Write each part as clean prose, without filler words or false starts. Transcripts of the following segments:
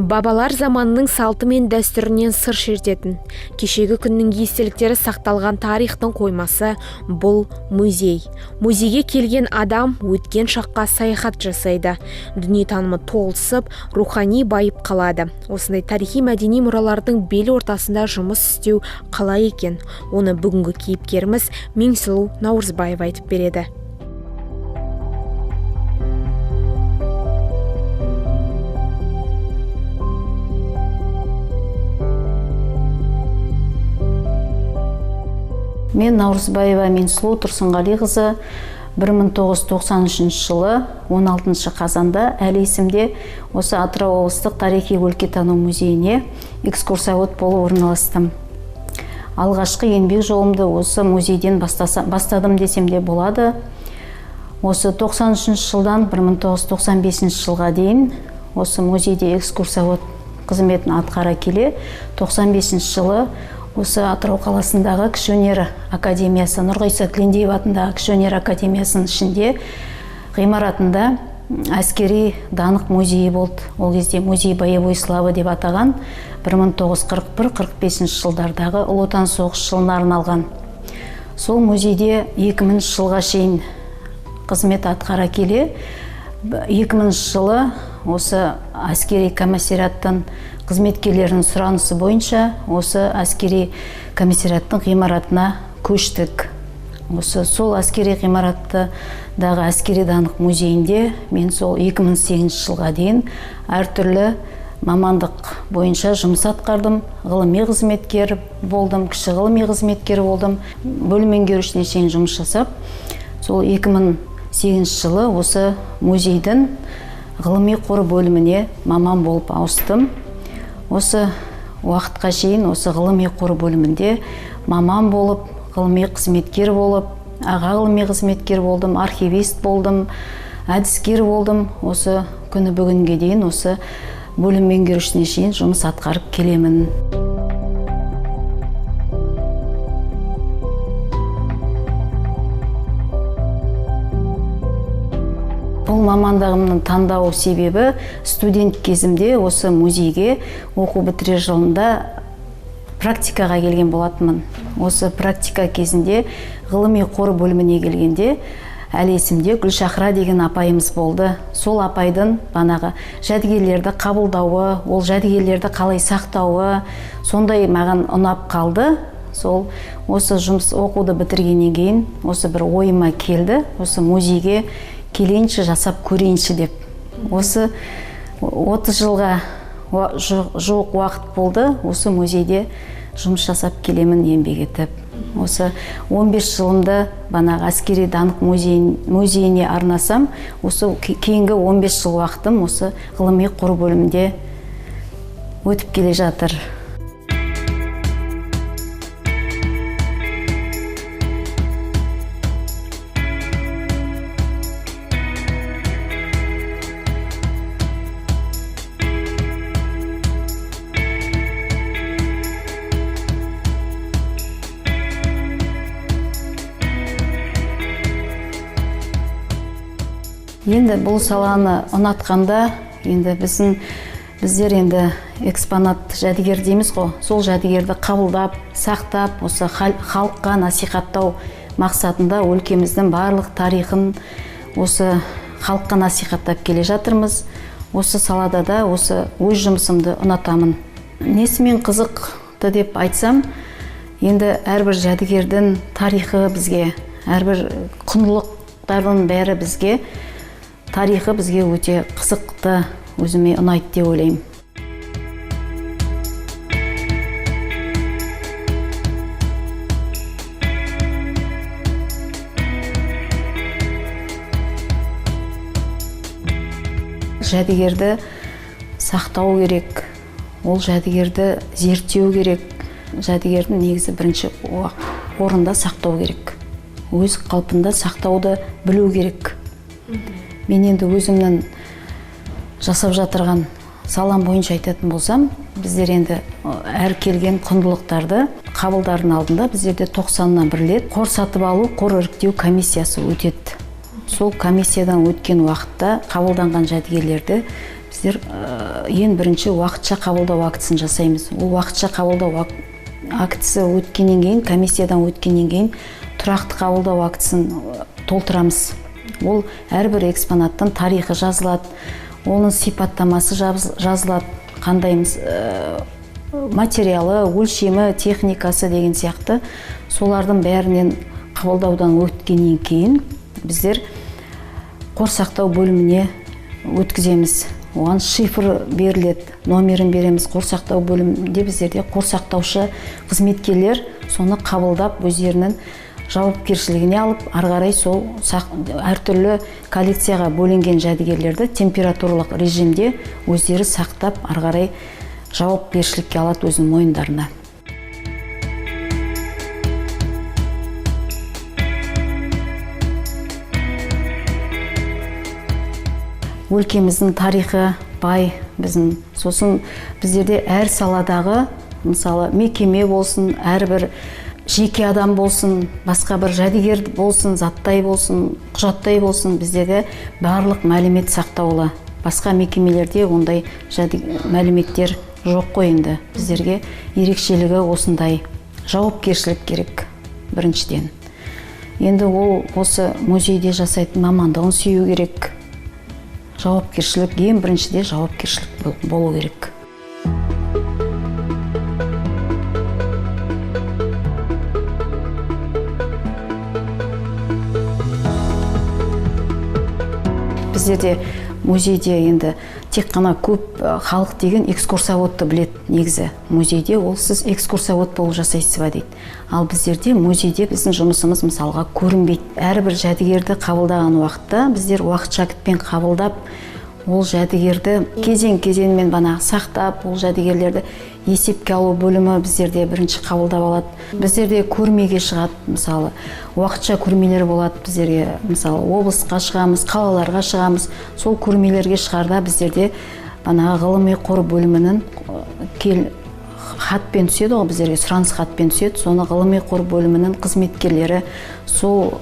Бабалар заманының салты мен дәстүрінен сыр шертетін, кешегі күннің естеліктері сақталған тарихтың қоймасы бұл музей. Музейге келген адам өткен шаққа саяхат жасайды. Дүниетанымы толысып, рухани байып қалады. Осындай тарихи мәдени мұралардың бел ортасында жұмыс істеу қалай екен? Оны бүгінгі кейіпкеріміз Меңсұлу Наурызбаева айтып береді. Мен Наурызбаева Меңсұлу Тұрсынғалиқызы 1993 жылы 16 қазанда әлі есімде осы Атырау облыстық тарихи өлкетану музейіне экскурсовод болып орналастым. Алғашқы еңбек жолымды осы музейден бастадым десем де болады. Осы 93 жылдан 1995 жылға дейін осы музейде экскурсовод қызметін атқара келе, 95 жылы осы Атырау қаласындағы Кіші өнер академиясы, Нұрғиса Тілендиев атындағы Кіші өнер академиясының ішінде ғимаратында әскери даңқ музейі болды. Ол кезде музей боевой славы деп атаған, 1941-45 жылдардағы Ұлы Отан соғыс жылына арналған. Сол музейде 2000 жылға шейін қызмет атқара келе, 2000 жылы осы әскери комиссариаттан қызметкерлерінің сұранысы бойынша осы әскери комиссариаттың ғимаратына көштік. Сол әскери ғимараттағы әскери даңқ музейінде мен сол 2008 жылға дейін әртүрлі мамандық бойынша жұмыс атқардым. Ғылыми қызметкер болдым, кіші ғылыми қызметкер болдым. Бөлім меңгерушісіне шейін жұмыс жасап, сол 2008 жылы осы музейдің ғылыми қоры бөліміне маман болып ауыстым. Осы уақытқа шейін осы ғылыми қоры бөлімінде маман болып, ғылыми қызметкер болып, аға ғылыми қызметкер болдым, архивист болдым, әдіскер болдым. Осы күні бүгінге дейін осы бөлім меңгерушісіне шейін жұмыс атқарып келемін. Бұл мамандығымның таңдау себебі студент кезімде осы музейге оқу бітірер жылында практикаға келген болатынмын. Осы практика кезінде ғылыми қор бөліміне келгенде әлі есімде Гүлшахра деген апайымыз болды. Сол апайдың банағы жәдігерлерді қабылдауы, ол жәдігерлерді қалай сақтауы, сондай маған ұнап қалды. Сол осы жұмыс оқуды бітіргеннен кейін осы бір ойыма келді, осы музейге келейінші жасап көрейінші деп. Осы 30 жылға жоқ уақыт болды, осы музейде жұмыс жасап келемін, еңбек етіп. Осы 15 жылымды банағы әскери даңқ музейіне арнасам, осы кейінгі 15 жыл уақытым осы ғылыми қор бөлімінде өтіп келе жатыр. Енді бұл саланы ұнатқанда, енді біздер енді экспонат жәдігер дейміз ғой, сол жәдігерді қабылдап, сақтап, осы халыққа насихаттау мақсатында өлкеміздің барлық тарихын осы халыққа насихаттап келе жатырмыз. Осы салада да осы өз жұмысымды ұнатамын. Несімен қызықты деп айтсам, енді әрбір жәдігердің тарихы бізге, әрбір құндылықтардың бәрі бізге, тарихы бізге өте қызықты, өзіме ұнайды деп ойлаймын. Жәдігерді сақтау керек, ол жәдігерді зерттеу керек. Жәдігердің негізі бірінші орында сақтау керек. Өз қалпында сақтауды білу керек. Мен енді өзімнің жасап жатырған салам бойынша айтатын болсам, біздер енді әр келген құндылықтарды қабылдардың алдында біздерде 90-нан бір рет қор сатып алу, қор іріктеу комиссиясы өтеді. Сол комиссиядан өткен уақытта қабылданған жәдігерлерді біздер ең бірінші уақытша қабылдау актісін жасаймыз. Ол уақытша қабылдау актісі өткеннен кейін, комиссиядан өткеннен кейін тұрақты қабылдау актісін толтырамыз. Ол әрбір экспонаттың тарихы жазылады, оның сипаттамасы жазылады, қандай материалы, өлшемі, техникасы деген сияқты солардың бәрінен қабылдаудан өткеннен кейін біздер қор сақтау бөліміне өткіземіз. Оған шифр беріледі, номерін береміз. Қор сақтау бөлімінде біздерде қор сақтаушы қызметкерлер соны қабылдап өздерінің жауапкершілігіне алып, ары қарай сол әртүрлі коллекцияға бөлінген жәдігерлерді температуралық режимде өздері сақтап, ары қарай жауапкершілікке алады өзінің мойындарына. Өлкеміздің тарихы бай біздің. Сосын біздерде әр саладағы, мысалы, мекеме болсын, әрбір жеке адам болсын, басқа бір жәдігер болсын, заттай болсын, құжаттай болсын, біздегі барлық мәлімет сақтаулы. Басқа мекемелерде ондай мәліметтер жоқ қой енді. Біздерге ерекшелігі осындай жауапкершілік керек біріншіден. Енді ол осы музейде жасайтын мамандығын сүю керек. Жауапкершілік, ең біріншіде жауапкершілік болу керек. Біздерде музейде енді тек қана көп халық деген экскурсоводты біледі негізі. Музейде ол сіз экскурсовод болып жасайсыз ба дейді. Ал біздерде музейде біздің жұмысымыз мысалға көрінбейді. Әрбір жәдігерді қабылдаған уақытта біздер уақытша актпен қабылдап, ол жәдігерді кезең-кезеңмен сақтап, ол жәдігерлерді есепке алу бөлімі біздерде бірінші қабылдап алады. Біздерде көрмеге шығады, мысалы, уақытша көрмелер болады біздерге, мысалы, облысқа шығамыз, қалаларға шығамыз. Сол көрмелерге шығарда біздерде ғылыми қор бөлімінің хатпен түседі ғой, біздерге сұраныс хатпен түседі. Соны ғылыми қор бөлімінің қызметкерлері сол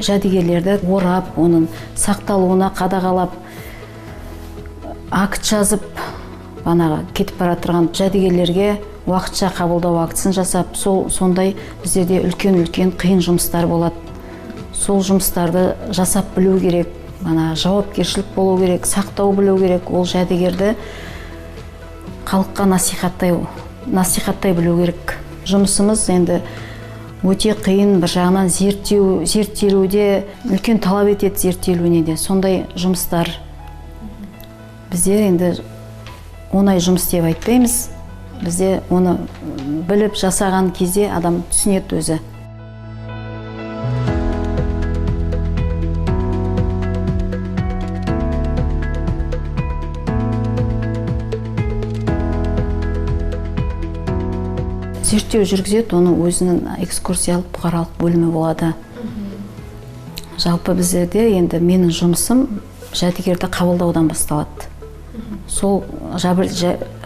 жәдігерлерді орап, оның сақталуына қадағалап, акт жазып, кетіп бара тұрған жәдігерлерге уақытша қабылдау актісін жасап, сондай біздерде үлкен қиын жұмыстар болады. Сол жұмыстарды жасап білу керек, жауапкершілік болу керек, сақтау білу керек. Ол жәдігерді халыққа насихаттай білу керек. Жұмысымыз енді өте қиын, бір жағынан зерттелуде үлкен талап етеді, зерттелуіне де. Сондай жұмыстар біздер енді оңай жұмыс деп айтпаймыз. Бізде оны біліп жасаған кезде адам түсінеді өзі. Зерттеу жүргізеді, оны өзінің экскурсиялық бұқаралық бөлімі болады. Жалпы біздерде енді менің жұмысым жәдігерді қабылдаудан басталады. Сол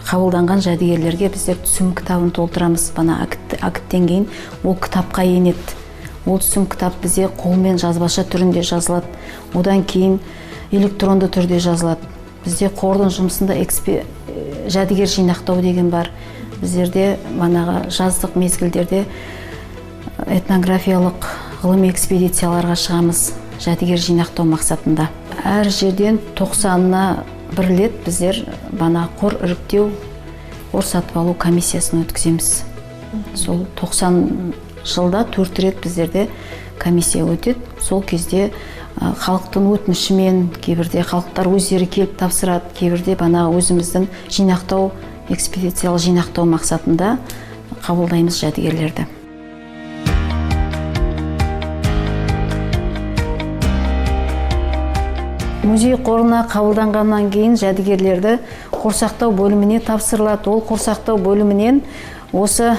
қабылданған жәдігерлерге біздер түсім кітабын толтырамыз. Акттен кейін ол кітапқа енеді. Ол түсім кітап бізде қолмен жазбаша түрінде жазылады. Одан кейін электронды түрде жазылады. Бізде қордың жұмысында жәдігер жинақтау деген бар. Біздерде жаздық мезгілдерде этнографиялық ғылыми экспедицияларға шығамыз, жәдігер жинақтау мақсатында. Әр жерден 90-на бір рет біздер қор іріктеу, қор сатып алу комиссиясын өткіземіз. Сол 90 жылда 4 рет біздерде комиссия өтеді. Сол кезде халықтың өтінішімен, кейбірде халықтар өздері келіп тапсырады, кейбірде өзіміздің жинақтау, экспедициялық жинақтау мақсатында қабылдаймыз жәдігерлерді. Музей қорына қабылданғаннан кейін жәдігерлерді қор сақтау бөліміне тапсырылады. Ол қор сақтау бөлімінен осы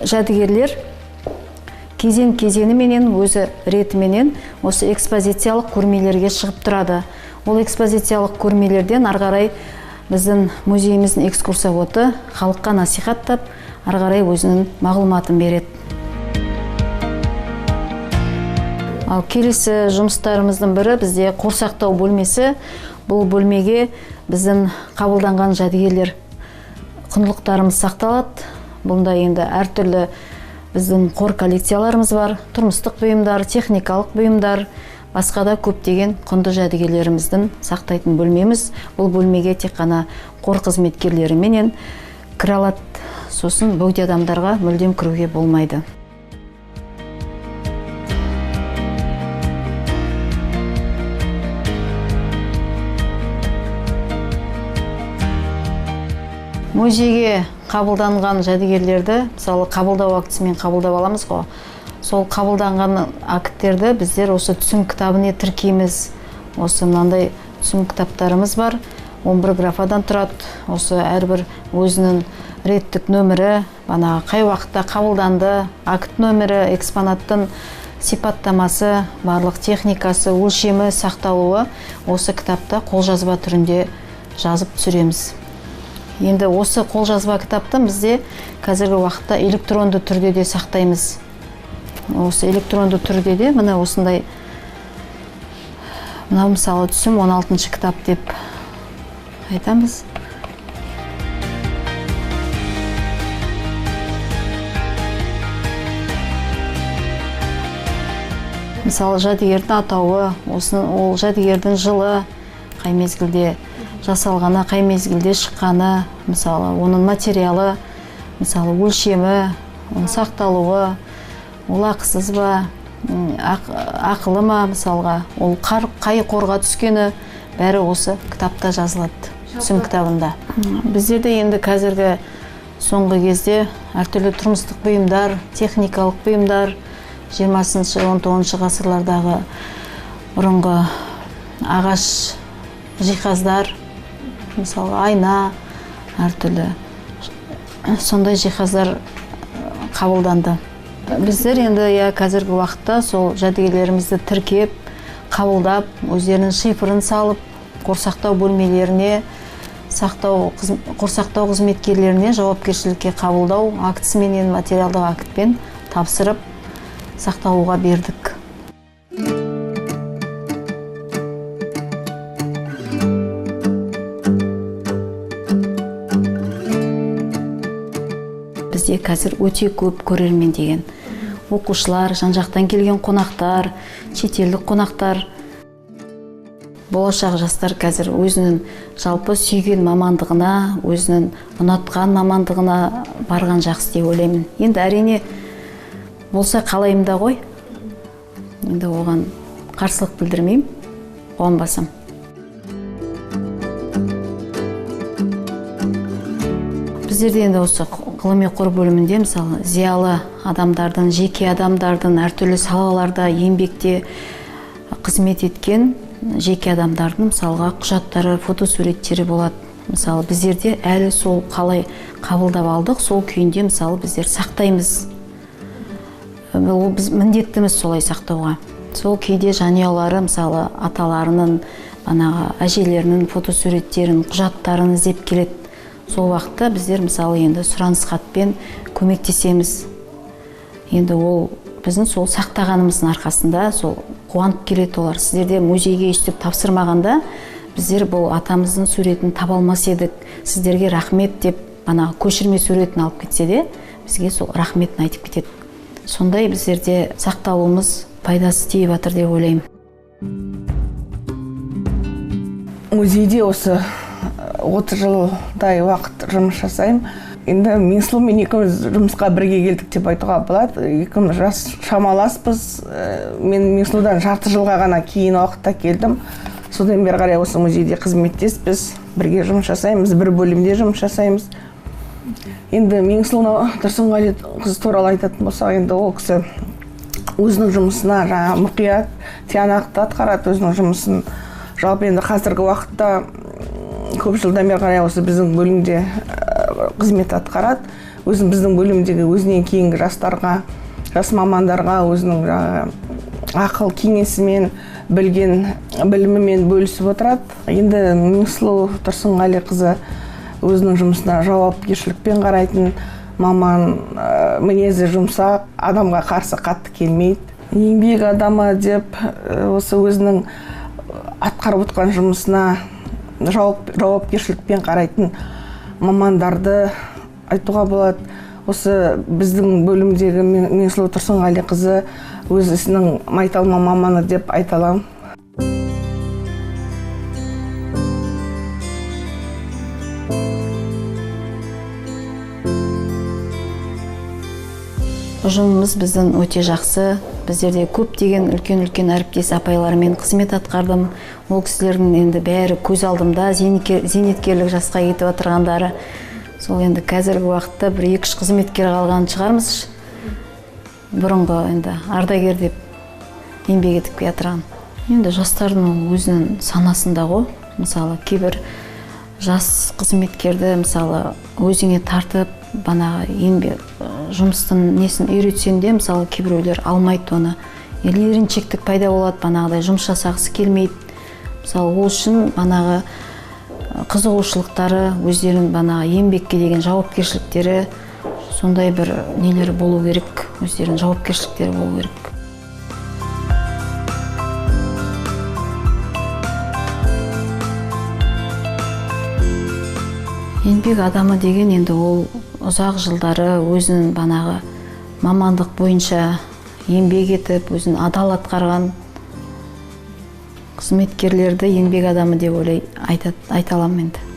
жәдігерлер кезең-кезеңіменен, өзі ретіменен осы экспозициялық көрмелерге шығып тұрады. Ол экспозициялық көрмелерден ары қарай біздің музейіміздің экскурсоводы халыққа насихаттап, ары қарай өзінің мағлұматын береді. Ал келесі жұмыстарымыздың бірі бізде қор сақтау бөлмесі. Бұл бөлмеге біздің қабылданған жәдігерлер, құндылықтарымыз сақталады. Бұнда енді әртүрлі біздің қор коллекцияларымыз бар, тұрмыстық бұйымдар, техникалық бұйымдар, басқа да көптеген құнды жәдігерлеріміздің сақтайтын бөлмеміз. Бұл бөлмеге тек қана қор қызметкерлері менен кіре алады, сосын бөгде адамдарға мүлдем кіруге болмайды. Музейге қабылданған жәдігерлерді, мысалы қабылдау актісімен қабылдап аламыз ғой. Сол қабылданған акттерді біздер осы түсім кітабына тіркейміз. Осы мынандай түсім кітаптарымыз бар. 11 графадан тұрады. Осы әрбір өзінің реттік нөмірі, қай уақытта қабылданды, акт нөмірі, экспонаттың сипаттамасы, барлық техникасы, өлшемі сақталуы осы кітапта қолжазба түрінде жазып түсіреміз. Енді осы қолжазба кітапты бізде қазіргі уақытта электронды түрде де сақтаймыз. Осы электронды түрде де мына осындай, мысалы түсім 16-шы кітап деп айтамыз. Мысалы жәдігердің атауы, ол жәдігердің жылы, қай мезгілде жасалғаны, қай мезгілде шыққаны, мысалы оның материалы, мысалы өлшемі, оның сақталуы, ол ақысыз ба, ақылы ма, мысалға, ол қай қорға түскені, бәрі осы кітапта жазылады, түсім кітабында. Біздерде енді қазіргі соңғы кезде әртүрлі тұрмыстық бұйымдар, техникалық бұйымдар, 20-19 ғасырлардағы бұрынғы ағаш жиһаздар, мысалы айна, әртүрлі сондай жиһаздар қабылданды. Біздер енді қазіргі уақытта сол жәдігерлерімізді тіркеп, қабылдап, өздерінің шифрын салып, қорсақтау бөлмелеріне, қорсақтау қызметкерлеріне жауапкершілікке қабылдау актісіменен, материалдық актпен тапсырып сақталуға бердік. Бізде қазір өте көп көрермен деген оқушылар, жан-жақтан келген қонақтар, шетелдік қонақтар, болашақ жастар қазір өзінің жалпы сүйген мамандығына, өзінің ұнатқан мамандығына барған жақсы деп ойлаймын. Енді әрине болса қалайымда ғой, енді оған қарсылық білдірмеймін, қуанбасам. Біздерде енді осы ғылыми қор бөлімінде, мысалы, зиялы адамдардың, жеке адамдардың, әртүрлі салаларда еңбекте қызмет еткен жеке адамдардың, мысалға, құжаттары, фотосуреттері болады. Мысалы, біздерде әлі сол қалай қабылдап алдық, сол күйінде, мысалы, біздер сақтаймыз. Біз міндеттіміз солай сақтауға. Сол кейде жанұялары, мысалы, аталарының, әжелерінің фотосуреттерін, құжаттарын іздеп келеді. Сол уақытта біздер, мысалы, енді сұраныс хатпен көмектесеміз. Енді ол біздің сол сақтағанымыздың арқасында сол қуанып келеді олар. Сіздерде музейге өстіп тапсырмағанда, біздер бұл атамыздың суретін таба алмас едік. Сіздерге рахмет деп, көшірме суретін алып кетсе де, бізге сол рахметін айтып кетеді. Сондай біздерде сақталуымыз пайдасы тиіп жатыр деп ойлаймын. Музейде осы 30 жылдай уақыт жұмыс жасаймын. Енді Меңсұлу мен екеуміз жұмысқа бірге келдік деп айтуға болады. Екеуміз жас шамаласпыз. Мен Меңсұлудан жарты жылға ғана кейін уақытта келдім. Содан бері қарай осы музейде қызметтеспіз. Бірге жұмыс жасаймыз, бір бөлімде жұмыс жасаймыз. Енді Меңсұлу Тұрсынғали қыз туралы айтатын болсақ, енді ол кісі өзінің жұмысына мұқият, тиянақты атқарады өзінің жұмысын. Жалпы енді қазіргі уақытта көп жылдан бері қарай осы біздің бөлімде қызмет атқарады. Біздің бөлімдегі өзінен кейінгі жастарға, жас мамандарға өзінің ақыл кеңесімен, білген білімімен бөлісіп отырады. Енді Меңсұлу Тұрсынғали қызы өзінің жұмысына жауапкершілікпен қарайтын маман, мінезі жұмсақ, адамға қарсы қатты келмейді. Еңбек адамы деп осы өзінің атқарып отқан жұмысына жауапкершілікпен қарайтын мамандарды айтуға болады. Осы біздің бөлімдегі Меңсұлу Тұрсынғалиқызы өз ісінің майталма маманы деп айта аламын. Ұжымымыз біздің өте жақсы. Біздерде көптеген үлкен әріптес апайлармен қызмет атқардым. Ол кісілердің енді бәрі көз алдымда, зейнеткерлік жасқа кетіп отырғандары. Сол енді қазіргі уақытта бір 2-3 қызметкер қалған шығармыз. Бұрынғы енді ардагер деп еңбек етіп жатырған. Енді жастардың өзінің санасында ғой. Мысалы, кейбір жас қызметкерді мысалы өзіңе тартып, еңбек жұмыстың несін үйретсең де, мысалы кейбіреулер алмайды оны. Еріншектік пайда болады, жұмыс жасағысы келмейді. Мысалы, ол үшін қызығушылықтары, өздерін еңбекке деген жауапкершіліктері, сондай бір нелері болу керек, өздерінің жауапкершіліктері болу керек. Еңбек адамы деген енді ол ұзақ жылдары өзінің мамандық бойынша еңбек етіп, өзін адал атқарған қызметкерлерді еңбек адамы деп айта аламын енді.